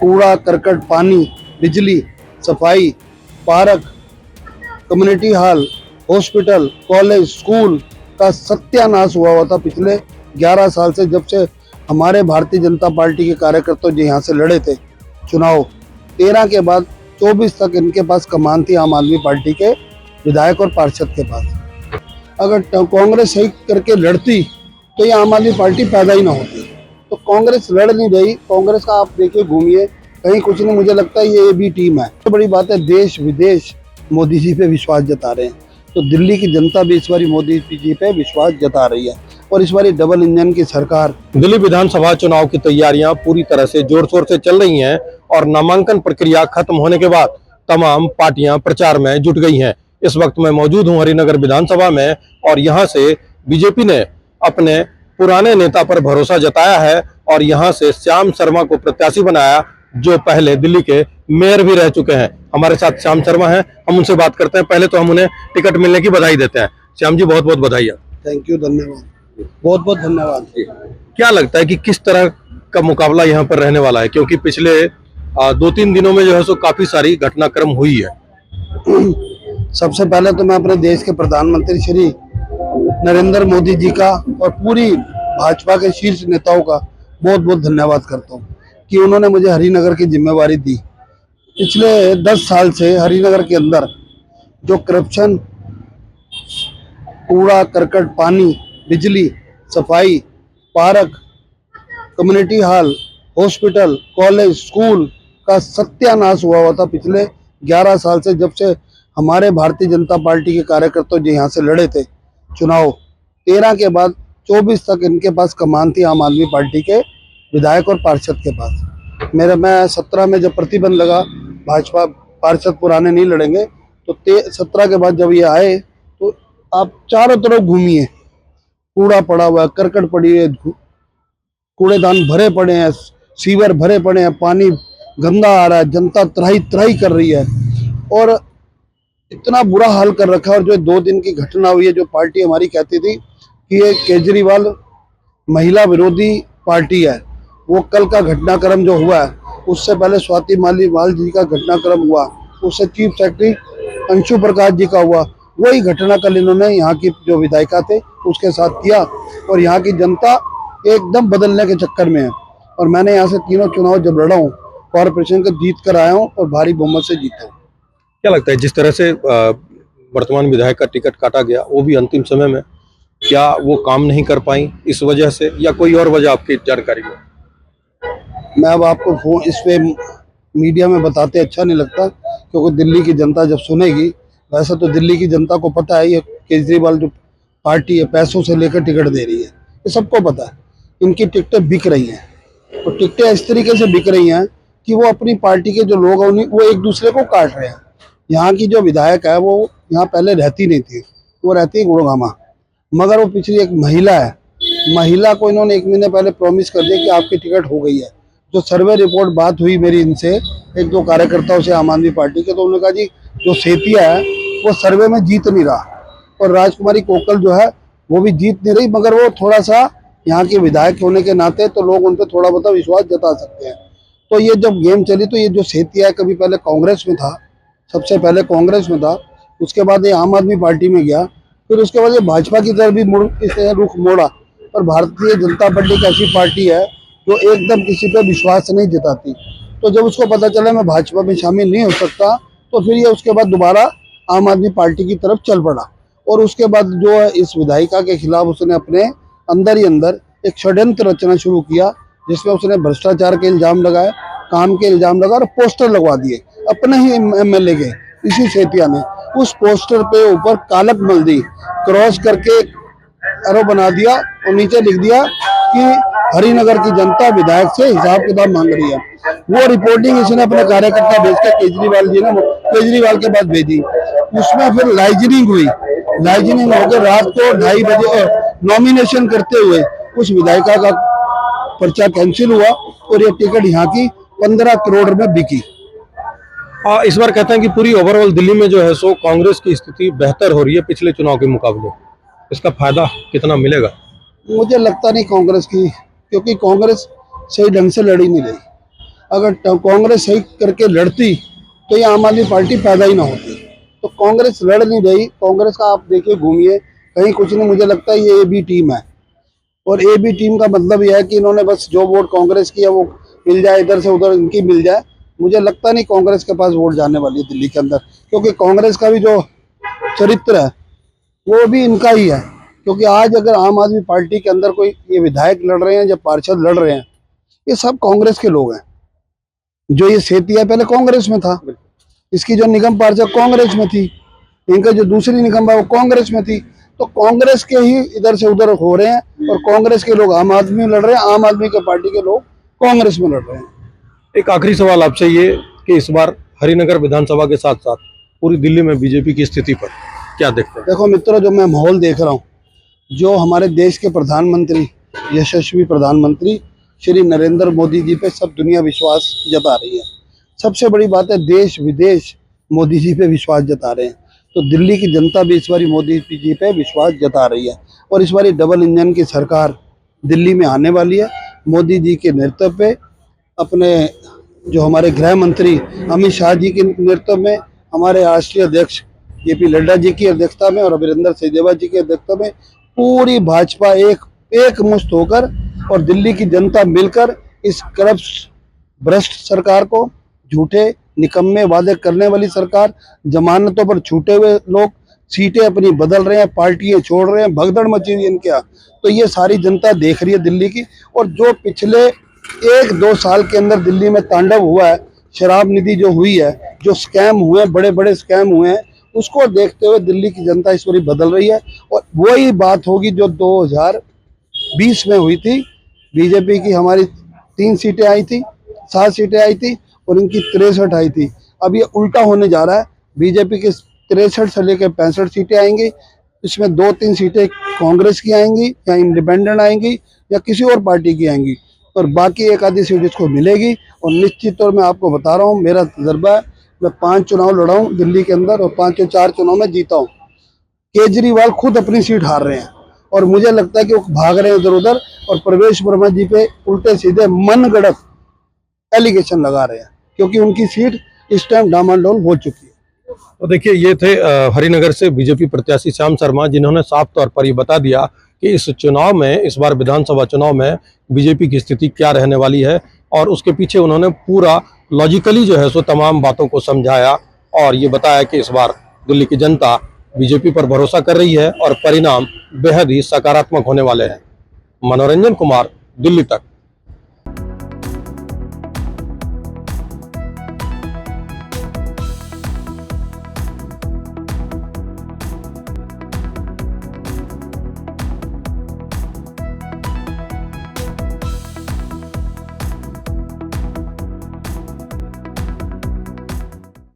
कूड़ा करकट, पानी, बिजली, सफाई, park, community hall, hospital, college, school का सत्यानाश हुआ था पिछले 11 साल से, जब से हमारे भारतीय जनता पार्टी के कार्यकर्ता जो यहाँ से लड़े थे चुनाव 13 के बाद 24 तक इनके पास कमान थी आम आदमी पार्टी के विधायक और पार्षद के पास। अगर कांग्रेस सही करके लड़ती तो ये आम आदमी पार्टी पैदा ही ना होती। तो कांग्रेस लड़ नहीं रही। कांग्रेस का आप देखिए, घूमिए, कहीं कुछ नहीं। मुझे लगता है ये भी टीम है। तो बड़ी बात है, देश विदेश मोदी जी पे विश्वास जता रहे हैं, तो दिल्ली की जनता भी इस बार मोदी जी पे विश्वास जता रही है। और इस बार डबल इंजन की सरकार। दिल्ली विधानसभा चुनाव की तैयारियां पूरी तरह से जोर शोर से चल रही हैं और नामांकन प्रक्रिया खत्म होने के बाद तमाम पार्टियां प्रचार में जुट गई हैं। इस वक्त मैं मौजूद हूं हरिनगर विधानसभा में और यहां से बीजेपी ने अपने पुराने नेता पर भरोसा जताया है और यहां से श्याम शर्मा को प्रत्याशी बनाया, जो पहले दिल्ली के मेयर भी रह चुके हैं। हमारे साथ श्याम शर्मा हैं, हम उनसे बात करते हैं। पहले तो हम उन्हें टिकट मिलने की बधाई देते हैं। श्याम जी, बहुत बहुत बधाई। थैंक यू, धन्यवाद, बहुत बहुत धन्यवाद। क्या लगता है कि किस तरह का मुकाबला यहाँ पर रहने वाला है, क्योंकि पिछले 2-3 दिनों में जो है सो काफी सारी घटनाक्रम हुई है। सबसे पहले तो मैं अपने देश के प्रधानमंत्री श्री नरेंद्र मोदी जी का और पूरी भाजपा के शीर्ष नेताओं का बहुत बहुत धन्यवाद करता हूँ कि उन्होंने मुझे हरिनगर की जिम्मेवारी दी। पिछले 10 साल से हरिनगर के अंदर जो करप्शन, कूड़ा करकट, पानी, बिजली, सफाई, park, community hall, hospital, college, school का सत्यानाश हुआ था पिछले 11 साल से, जब से हमारे भारतीय जनता पार्टी के कार्यकर्ता जो यहाँ से लड़े थे चुनाव 13 के बाद 24 तक इनके पास कमान थी आम आदमी पार्टी के विधायक और पार्षद के पास। मैं 17 में जब प्रतिबंध लगा, भाजपा पार्षद पुराने नहीं लड़ेंगे, तो 17 के बाद जब ये आए तो आप चारों तरफ घूमिए, कूड़ा पड़ा हुआ है, करकट पड़ी है, कूड़ेदान भरे पड़े हैं, सीवर भरे पड़े हैं, पानी गंदा आ रहा है, जनता त्राही त्राही कर रही है और इतना बुरा हाल कर रखा है। और जो 2 दिन की घटना हुई है, जो पार्टी हमारी कहती थी कि ये केजरीवाल महिला विरोधी पार्टी है, वो कल का घटनाक्रम जो हुआ है, उससे पहले स्वाति मालीवाल जी का घटनाक्रम हुआ, उससे चीफ सेक्रेटरी अंशु प्रकाश जी का हुआ, वही घटना कल इन्होंने यहाँ की जो विधायिका थे उसके साथ किया और यहाँ की जनता एकदम बदलने के चक्कर में है। और मैंने यहाँ से तीनों चुनाव जब लड़ा हूँ, कॉर्पोरेशन का जीत कर आया हूँ और भारी बहुमत से जीता हूँ। क्या लगता है जिस तरह से वर्तमान विधायक का टिकट काटा गया, वो भी अंतिम समय में, क्या वो काम नहीं कर पाई इस वजह से, या कोई और वजह आपकी जानकारी में? मैं अब आपको फोन इस पे मीडिया में बताते अच्छा नहीं लगता, क्योंकि दिल्ली की जनता जब सुनेगी, वैसे तो दिल्ली की जनता को पता है ये केजरीवाल जो पार्टी है पैसों से लेकर टिकट दे रही है, ये सबको पता है। इनकी टिकटें बिक रही हैं और टिकटें इस तरीके से बिक रही हैं कि वो अपनी पार्टी के जो लोग हैं वो एक दूसरे को काट रहे हैं। यहाँ की जो विधायक है वो यहाँ पहले रहती नहीं थी, वो रहती है गुड़गामा, मगर वो पिछली एक महिला है, महिला को इन्होंने 1 महीने पहले प्रॉमिस कर दिया कि आपकी टिकट हो गई है। जो सर्वे रिपोर्ट बात हुई मेरी इनसे 1-2 कार्यकर्ताओं से आम आदमी पार्टी के, तो उन्होंने कहा जी जो सेतिया है वो सर्वे में जीत नहीं रहा और राजकुमारी कोकल जो है वो भी जीत नहीं रही, मगर वो थोड़ा सा यहाँ के विधायक होने के नाते तो लोग उन पर थोड़ा बहुत विश्वास जता सकते हैं। तो ये जब गेम चली तो ये जो सेतिया है कभी पहले कांग्रेस में था, सबसे पहले कांग्रेस में था, उसके बाद ये आम आदमी पार्टी में गया, फिर उसके बाद ये भाजपा की तरफ भी इसने रुख मोड़ा। पर भारतीय जनता पार्टी एक ऐसी पार्टी है जो एकदम किसी पे विश्वास नहीं जताती। तो जब उसको पता चला मैं भाजपा में शामिल नहीं हो सकता, तो फिर ये उसके बाद दोबारा आम आदमी पार्टी की तरफ चल पड़ा। और उसके बाद जो है इस विधायिका के खिलाफ उसने अपने अंदर ही अंदर एक षड्यंत्र रचना शुरू किया, जिसमें उसने भ्रष्टाचार के इल्जाम लगाए, काम के इल्जाम लगाए और पोस्टर लगवा दिए अपने ही MLA के। इसी सेतिया ने उस पोस्टर पे ऊपर कालक मल दी, क्रॉस करके एरो बना दिया और नीचे लिख दिया कि हरिनगर की जनता विधायक से हिसाब किताब मांग रही है। वो रिपोर्टिंग इसने अपने कार्यकर्ता भेजकर केजरीवाल जी ने केजरीवाल के पास भेजी। उसमें फिर लाइजनिंग हुई, लाइजनिंग होकर रात को 2:30 बजे नॉमिनेशन करते हुए उस विधायिका का पर्चा कैंसिल हुआ और ये टिकट यहाँ की 15 करोड़ में बिकी। इस बार कहते हैं कि पूरी ओवरऑल दिल्ली में जो है सो कांग्रेस की स्थिति बेहतर हो रही है पिछले चुनाव के मुकाबले। इसका फायदा कितना मिलेगा? मुझे लगता नहीं कांग्रेस की, क्योंकि कांग्रेस सही ढंग से लड़ी नहीं रही। अगर कांग्रेस सही करके लड़ती तो ये आम आदमी पार्टी पैदा ही ना होती। तो कांग्रेस लड़ नहीं रही। कांग्रेस का आप देखिए, घूमिए, कहीं कुछ नहीं। मुझे लगता है ये बी टीम है, और ए बी टीम का मतलब यह है कि इन्होंने बस जो वोट कांग्रेस की है वो मिल जाए, इधर से उधर इनकी मिल जाए। मुझे लगता नहीं कांग्रेस के पास वोट जाने वाली है दिल्ली के अंदर, क्योंकि कांग्रेस का भी जो चरित्र है वो भी इनका ही है। क्योंकि आज अगर आम आदमी पार्टी के अंदर कोई ये विधायक लड़ रहे हैं या पार्षद लड़ रहे हैं, ये सब कांग्रेस के लोग हैं। जो ये सेतिया पहले कांग्रेस में था, इसकी जो निगम पार्षद कांग्रेस में थी, इनका जो दूसरी निगम है वो कांग्रेस में थी। तो कांग्रेस के ही इधर से उधर हो रहे हैं, और कांग्रेस के लोग आम आदमी में लड़ रहे हैं, आम आदमी के पार्टी के लोग कांग्रेस में लड़ रहे हैं। एक आखिरी सवाल आपसे ये कि इस बार हरिनगर विधानसभा के साथ साथ पूरी दिल्ली में बीजेपी की स्थिति पर क्या देखते हैं? देखो मित्रों, जो मैं माहौल देख रहा हूँ, जो हमारे देश के प्रधानमंत्री, यशस्वी प्रधानमंत्री श्री नरेंद्र मोदी जी पे सब दुनिया विश्वास जता रही है। सबसे बड़ी बात है, देश विदेश मोदी जी पे विश्वास जता रहे हैं। तो दिल्ली की जनता भी इस बारी मोदी जी पे विश्वास जता रही है, और इस बारी डबल इंजन की सरकार दिल्ली में आने वाली है। मोदी जी के नेतृत्व पे, अपने जो हमारे गृह मंत्री अमित शाह जी के नेतृत्व में, हमारे राष्ट्रीय अध्यक्ष जेपी नड्डा जी की अध्यक्षता में और अमरिंदर सिंह जी की अध्यक्षता में पूरी भाजपा एक मुश्त होकर और दिल्ली की जनता मिलकर इस करप्ट भ्रष्ट सरकार को, झूठे निकम्मे वादे करने वाली सरकार, जमानतों पर छूटे हुए लोग सीटें अपनी बदल रहे हैं, पार्टियां छोड़ रहे हैं, भगदड़ मची हुई इनके यहाँ। तो ये सारी जनता देख रही है दिल्ली की। और जो पिछले 1-2 साल के अंदर दिल्ली में तांडव हुआ है, शराब नीति जो हुई है, जो स्कैम हुए हैं, बड़े बड़े स्कैम हुए हैं, उसको देखते हुए दिल्ली की जनता इस बारी बदल रही है। और वही बात होगी जो 2020 में हुई थी। बीजेपी की हमारी 3 सीटें आई थी, 7 सीटें आई थी, और इनकी 63 आई थी। अब ये उल्टा होने जा रहा है। बीजेपी के 63 से लेकर 65 सीटें आएंगी। इसमें 2-3 सीटें कांग्रेस की आएंगी, या इंडिपेंडेंट आएंगी, या किसी और पार्टी की आएंगी, और बाकी एक आधी सीट इसको मिलेगी। और निश्चित तौर मैं आपको बता रहा हूँ, मेरा तजर्बा है, मैं 5 चुनाव लड़ा हूँ दिल्ली के अंदर, और 5 या 4 चुनाव में जीता हूँ। केजरीवाल खुद अपनी सीट हार रहे हैं, और मुझे लगता है कि वो भाग रहे हैं इधर उधर, और प्रवेश वर्मा जी पे उल्टे सीधे मनगढ़ंत एलिगेशन लगा रहे हैं, क्योंकि उनकी सीट इस टाइम डामाडोल हो चुकी है। तो देखिए, ये थे हरिनगर से बीजेपी प्रत्याशी श्याम शर्मा, जिन्होंने साफ तौर पर ये बता दिया कि इस चुनाव में, इस बार विधानसभा चुनाव में बीजेपी की स्थिति क्या रहने वाली है, और उसके पीछे उन्होंने पूरा लॉजिकली जो है सो तमाम बातों को समझाया, और ये बताया कि इस बार दिल्ली की जनता बीजेपी पर भरोसा कर रही है और परिणाम बेहद ही सकारात्मक होने वाले हैं। मनोरंजन कुमार, दिल्ली तक।